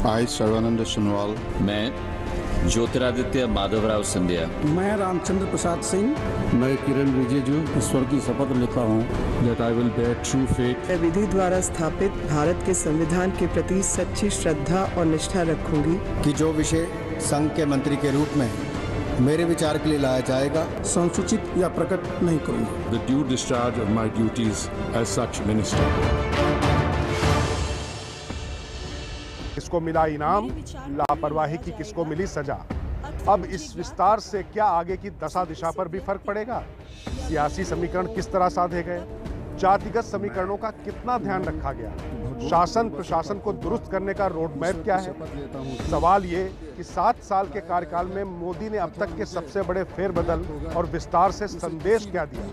आई सर्वानंद सोनोवाल। मैं ज्योतिरादित्य माधवराव सिंधिया। मैं रामचंद्र प्रसाद सिंह। मैं किरण रिजिजू ईश्वर की शपथ लेता हूँ that I will bear true faith मैं विधि द्वारा स्थापित भारत के संविधान के प्रति सच्ची श्रद्धा और निष्ठा रखूंगी कि जो विषय संघ के मंत्री के रूप में मेरे विचार के लिए लाया जाएगा संसूचित या प्रकट नहीं करूंगा। the due discharge of my duties as such minister. किसको मिला इनाम, लापरवाही की किसको मिली सजा। अब इस विस्तार से क्या आगे की दशा दिशा पर भी फर्क पड़ेगा? सियासी समीकरण किस तरह साधे गए? जातिगत समीकरणों का कितना ध्यान रखा गया? शासन प्रशासन को दुरुस्त करने का रोड मैप क्या है? सवाल ये कि 7 साल के कार्यकाल में मोदी ने अब तक के सबसे बड़े फेरबदल और विस्तार से संदेश क्या दिया?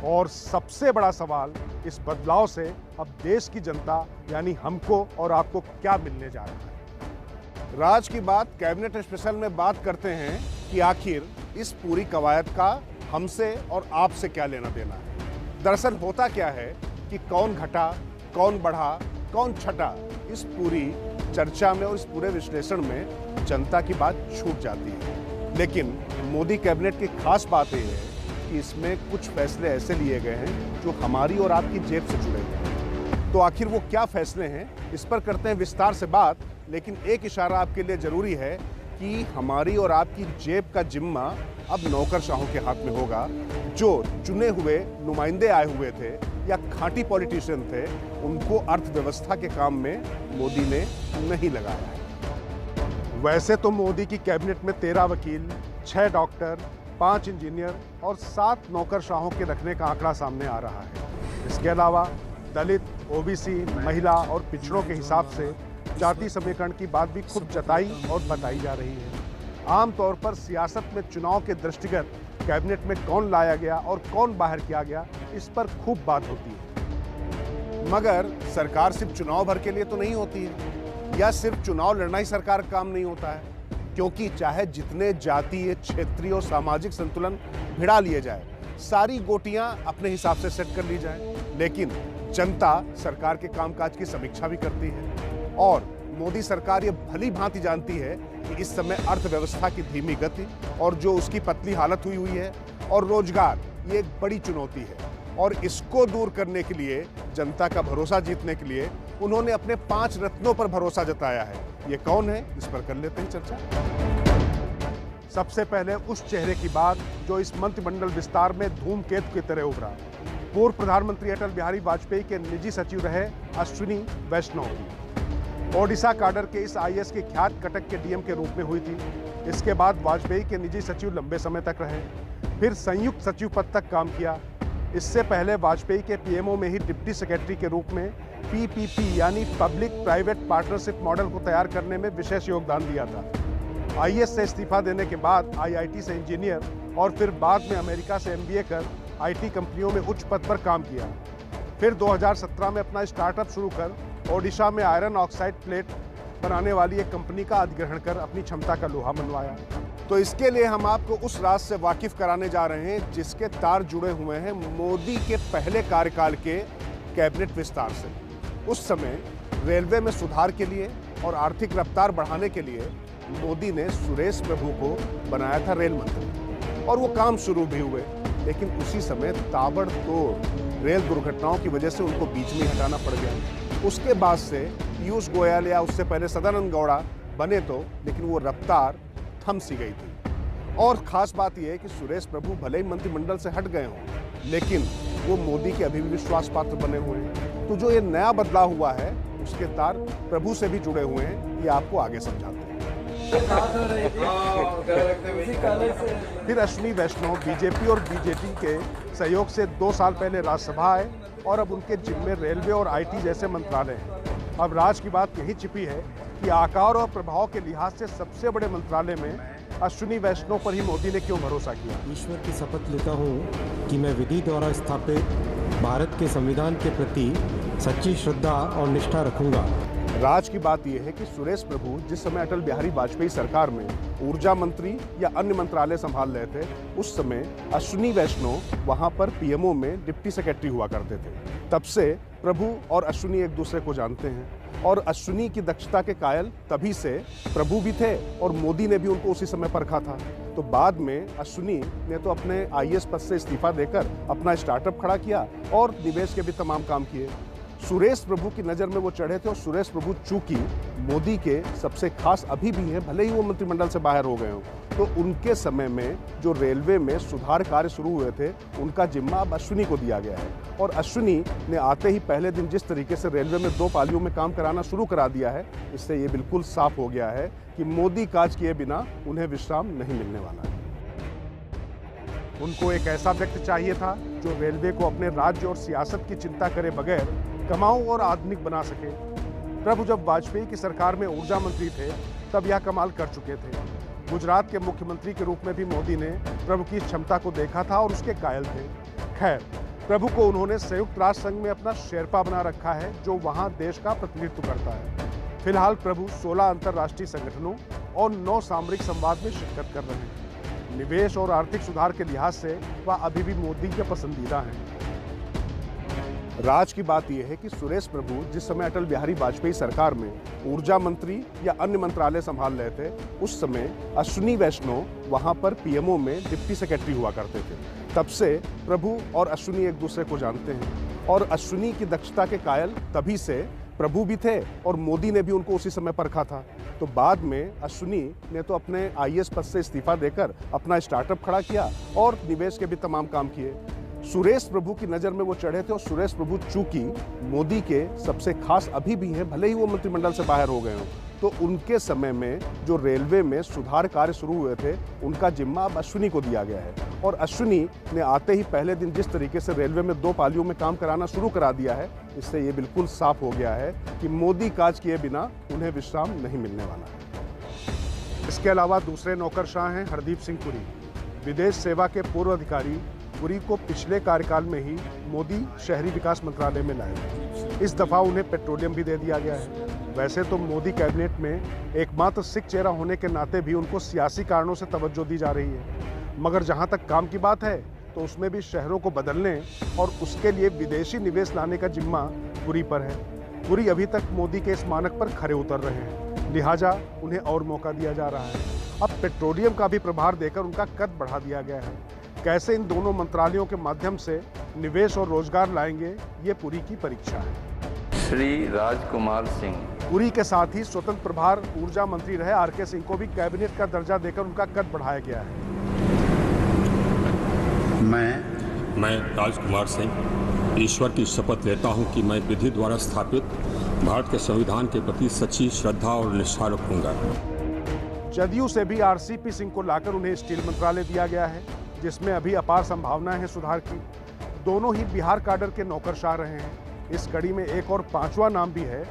और सबसे बड़ा सवाल, इस बदलाव से अब देश की जनता यानी हमको और आपको क्या मिलने जा रहा है? राज की बात कैबिनेट स्पेशल में बात करते हैं कि आखिर इस पूरी कवायद का हमसे और आपसे क्या लेना देना है। दरअसल होता क्या है कि कौन घटा, कौन बढ़ा, कौन छटा, इस पूरी चर्चा में और इस पूरे विश्लेषण में जनता की बात छूट जाती है। लेकिन मोदी कैबिनेट की खास बात यह है कि इसमें कुछ फैसले ऐसे लिए गए हैं जो हमारी और आपकी जेब से जुड़े हुए हैं। तो आखिर वो क्या फैसले हैं, इस पर करते हैं विस्तार से बात। लेकिन एक इशारा आपके लिए जरूरी है कि हमारी और आपकी जेब का जिम्मा अब नौकरशाहों के हाथ में होगा। जो चुने हुए नुमाइंदे आए हुए थे या खांटी पॉलिटिशियन थे, उनको अर्थव्यवस्था के काम में मोदी ने नहीं लगाया है। वैसे तो मोदी की कैबिनेट में 13 वकील, 6 डॉक्टर, 5 इंजीनियर और 7 नौकरशाहों के रखने का आंकड़ा सामने आ रहा है। इसके अलावा दलित, ओबीसी, महिला और पिछड़ों के हिसाब से जाति समीकरण की बात भी खूब जताई और बताई जा रही है। आमतौर पर सियासत में चुनाव के दृष्टिगत कैबिनेट में कौन लाया गया और कौन बाहर किया गया, इस पर खूब बात होती है। मगर सरकार सिर्फ चुनाव भर के लिए तो नहीं होती है, या सिर्फ चुनाव लड़ना ही सरकार का काम नहीं होता है। क्योंकि चाहे जितने जातीय, क्षेत्रीय और सामाजिक संतुलन भिड़ा लिए जाए, सारी गोटियां अपने हिसाब से सेट कर ली जाए, लेकिन जनता सरकार के कामकाज की समीक्षा भी करती है। और मोदी सरकार ये भली भांति जानती है कि इस समय अर्थव्यवस्था की धीमी गति और जो उसकी पतली हालत हुई है और रोजगार, ये एक बड़ी चुनौती है। और इसको दूर करने के लिए, जनता का भरोसा जीतने के लिए उन्होंने अपने 5 रत्नों पर भरोसा जताया है। ये कौन है, इस पर कर लेते हैं चर्चा। सबसे पहले उस चेहरे की बात जो इस मंत्रिमंडल विस्तार में धूमकेतु की तरह उभरा। पूर्व प्रधानमंत्री अटल बिहारी वाजपेयी के निजी सचिव रहे अश्विनी वैष्णव की ओडिशा काडर के इस आईएएस की ख्यात कटक के डीएम के रूप में हुई थी। इसके बाद वाजपेयी के निजी सचिव लंबे समय तक रहे, फिर संयुक्त सचिव पद तक काम किया। इससे पहले वाजपेयी के पीएमओ में ही डिप्टी सेक्रेटरी के रूप में पीपीपी यानी पब्लिक प्राइवेट पार्टनरशिप मॉडल को तैयार करने में विशेष योगदान दिया था। आईएएस से इस्तीफा देने के बाद आईआईटी से इंजीनियर और फिर बाद में अमेरिका से एमबीए कर आईटी कंपनियों में उच्च पद पर काम किया। फिर 2017 में अपना स्टार्टअप शुरू कर ओडिशा में आयरन ऑक्साइड प्लेट बनाने वाली एक कंपनी का अधिग्रहण कर अपनी क्षमता का लोहा मनवाया। तो इसके लिए हम आपको उस राज से वाकिफ कराने जा रहे हैं जिसके तार जुड़े हुए हैं मोदी के पहले कार्यकाल के कैबिनेट विस्तार से। उस समय रेलवे में सुधार के लिए और आर्थिक रफ्तार बढ़ाने के लिए मोदी ने सुरेश प्रभु को बनाया था रेल मंत्री, और वो काम शुरू भी हुए। लेकिन उसी समय ताबड़तोड़ रेल दुर्घटनाओं की वजह से उनको बीच में हटाना पड़ गया। उसके बाद से पीयूष गोयल या उससे पहले सदानंद गौड़ा बने तो, लेकिन वो रफ्तार थम सी गई थी। और खास बात यह है कि सुरेश प्रभु भले ही मंत्रिमंडल से हट गए हों, लेकिन वो मोदी के अभी भी विश्वास पात्र बने हुए हैं। तो जो ये नया बदलाव हुआ है, उसके तार प्रभु से भी जुड़े हुए हैं, ये आपको आगे समझाते हैं। फिर अश्विनी वैष्णव बीजेपी और बीजेपी के सहयोग से 2 साल पहले राज्यसभा आए और अब उनके जिम्मे रेलवे और आईटी जैसे मंत्रालय हैं। अब राज की बात यही छिपी है कि आकार और प्रभाव के लिहाज से सबसे बड़े मंत्रालय में अश्विनी वैष्णव पर ही मोदी ने क्यों भरोसा किया। ईश्वर की शपथ लेता हूँ कि मैं विधि द्वारा स्थापित भारत के संविधान के प्रति सच्ची श्रद्धा और निष्ठा रखूंगा। राज की बात यह है कि सुरेश प्रभु जिस समय अटल बिहारी वाजपेयी सरकार में ऊर्जा मंत्री या अन्य मंत्रालय संभाल रहे थे, उस समय अश्विनी वैष्णव वहां पर पीएमओ में डिप्टी सेक्रेटरी हुआ करते थे। तब से प्रभु और अश्विनी एक दूसरे को जानते हैं और अश्विनी की दक्षता के कायल तभी से प्रभु भी थे और मोदी ने भी उनको उसी समय परखा था। तो बाद में अश्विनी ने तो अपने आईएएस पद से इस्तीफा देकर अपना स्टार्टअप खड़ा किया और निवेश के भी तमाम काम किए। सुरेश प्रभु की नज़र में वो चढ़े थे और सुरेश प्रभु चूंकि मोदी के सबसे खास अभी भी हैं, भले ही वो मंत्रिमंडल से बाहर हो गए हों, तो उनके समय में जो रेलवे में सुधार कार्य शुरू हुए थे उनका जिम्मा अब अश्विनी को दिया गया है। और अश्विनी ने आते ही पहले दिन जिस तरीके से रेलवे में 2 पालियों में काम कराना शुरू करा दिया है, इससे ये बिल्कुल साफ हो गया है कि मोदी काज किए बिना उन्हें विश्राम नहीं मिलने वाला है। उनको एक ऐसा व्यक्ति चाहिए था जो रेलवे को अपने राज्य और सियासत की चिंता करे बगैर कमाऊ और आधुनिक बना सके। प्रभु जब वाजपेयी की सरकार में ऊर्जा मंत्री थे तब यह कमाल कर चुके थे। गुजरात के मुख्यमंत्री के रूप में भी मोदी ने प्रभु की क्षमता को देखा था और उसके कायल थे। खैर, प्रभु को उन्होंने संयुक्त राष्ट्र संघ में अपना शेरपा बना रखा है जो वहां देश का प्रतिनिधित्व करता है। फिलहाल प्रभु 16 अंतर्राष्ट्रीय संगठनों और 9 सामरिक संवाद में शिरकत कर रहे हैं। निवेश और आर्थिक सुधार के लिहाज से वह अभी भी मोदी के पसंदीदा हैं। राज की बात यह है कि सुरेश प्रभु जिस समय अटल बिहारी वाजपेयी सरकार में ऊर्जा मंत्री या अन्य मंत्रालय संभाल रहे थे, उस समय अश्विनी वैष्णव वहां पर पीएमओ में डिप्टी सेक्रेटरी हुआ करते थे। तब से प्रभु और अश्विनी एक दूसरे को जानते हैं और अश्विनी की दक्षता के कायल तभी से प्रभु भी थे और मोदी ने भी उनको उसी समय परखा था। तो बाद में अश्विनी ने तो अपने आईएएस पद से इस्तीफा देकर अपना स्टार्टअप खड़ा किया और निवेश के भी तमाम काम किए। सुरेश प्रभु की नज़र में वो चढ़े थे और सुरेश प्रभु चूंकि मोदी के सबसे खास अभी भी हैं, भले ही वो मंत्रिमंडल से बाहर हो गए हों, तो उनके समय में जो रेलवे में सुधार कार्य शुरू हुए थे उनका जिम्मा अब अश्विनी को दिया गया है। और अश्विनी ने आते ही पहले दिन जिस तरीके से रेलवे में 2 पालियों में काम कराना शुरू करा दिया है, इससे ये बिल्कुल साफ हो गया है कि मोदी काज किए बिना उन्हें विश्राम नहीं मिलने वाला है। इसके अलावा दूसरे नौकरशाह हैं हरदीप सिंह पुरी। विदेश सेवा के पूर्व अधिकारी पुरी को पिछले कार्यकाल में ही मोदी शहरी विकास मंत्रालय में लाए। इस दफा उन्हें पेट्रोलियम भी दे दिया गया है। वैसे तो मोदी कैबिनेट में एकमात्र सिख चेहरा होने के नाते भी उनको सियासी कारणों से तवज्जो दी जा रही है, मगर जहां तक काम की बात है तो उसमें भी शहरों को बदलने और उसके लिए विदेशी निवेश लाने का जिम्मा पुरी पर है। पुरी अभी तक मोदी के इस मानक पर खरे उतर रहे हैं, लिहाजा उन्हें और मौका दिया जा रहा है। अब पेट्रोलियम का भी प्रभार देकर उनका कद बढ़ा दिया गया है। कैसे इन दोनों मंत्रालयों के माध्यम से निवेश और रोजगार लाएंगे, ये पुरी की परीक्षा है। श्री राजकुमार सिंह। पुरी के साथ ही स्वतंत्र प्रभार ऊर्जा मंत्री रहे आरके सिंह को भी कैबिनेट का दर्जा देकर उनका कद बढ़ाया गया है। मैं राजकुमार सिंह ईश्वर की शपथ लेता हूं कि मैं विधि द्वारा स्थापित भारत के संविधान के प्रति सच्ची श्रद्धा और निष्ठा रखूंगा। जदयू से भी आरसीपी सिंह को लाकर उन्हें स्टील मंत्रालय दिया गया है, जिसमें अभी अपार संभावनाएं हैं सुधार की। दोनों ही बिहार काडर के नौकरशाह रहे हैं। इस कड़ी में एक और 5वां नाम भी है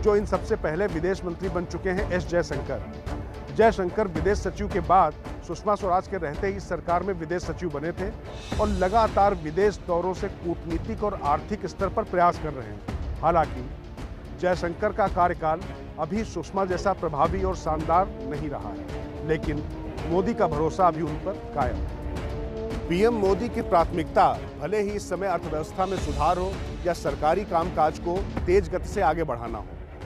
जो इन सबसे पहले विदेश मंत्री बन चुके हैं, एस जयशंकर। जयशंकर विदेश सचिव के बाद सुषमा स्वराज के रहते ही सरकार में विदेश सचिव बने थे और लगातार विदेश दौरों से कूटनीतिक और आर्थिक स्तर पर प्रयास कर रहे हैं। हालांकि जयशंकर का कार्यकाल अभी सुषमा जैसा प्रभावी और शानदार नहीं रहा है, लेकिन मोदी का भरोसा अभी उन पर कायम है। पीएम मोदी की प्राथमिकता भले ही इस समय अर्थव्यवस्था में सुधार हो या सरकारी कामकाज को तेज गति से आगे बढ़ाना हो,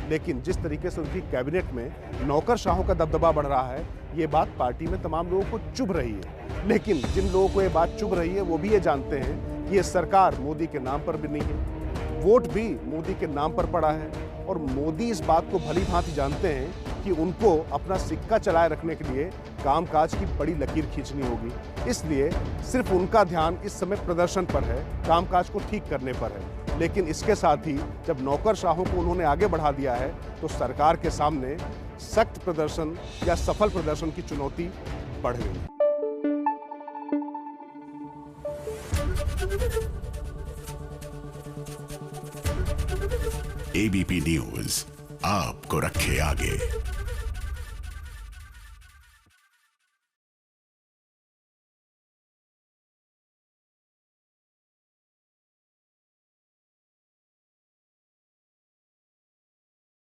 लेकिन जिस तरीके से उनकी कैबिनेट में नौकरशाहों का दबदबा बढ़ रहा है, ये बात पार्टी में तमाम लोगों को चुभ रही है। लेकिन जिन लोगों को ये बात चुभ रही है वो भी ये जानते हैं कि ये सरकार मोदी के नाम पर भी नहीं है, वोट भी मोदी के नाम पर पड़ा है और मोदी इस बात को भली भांति जानते हैं कि उनको अपना सिक्का चलाए रखने के लिए कामकाज की बड़ी लकीर खींचनी होगी। इसलिए सिर्फ उनका ध्यान इस समय प्रदर्शन पर है, कामकाज को ठीक करने पर है। लेकिन इसके साथ ही जब नौकरशाहों को उन्होंने आगे बढ़ा दिया है तो सरकार के सामने सख्त प्रदर्शन या सफल प्रदर्शन की चुनौती बढ़ गई। एबीपी न्यूज आपको रखे आगे।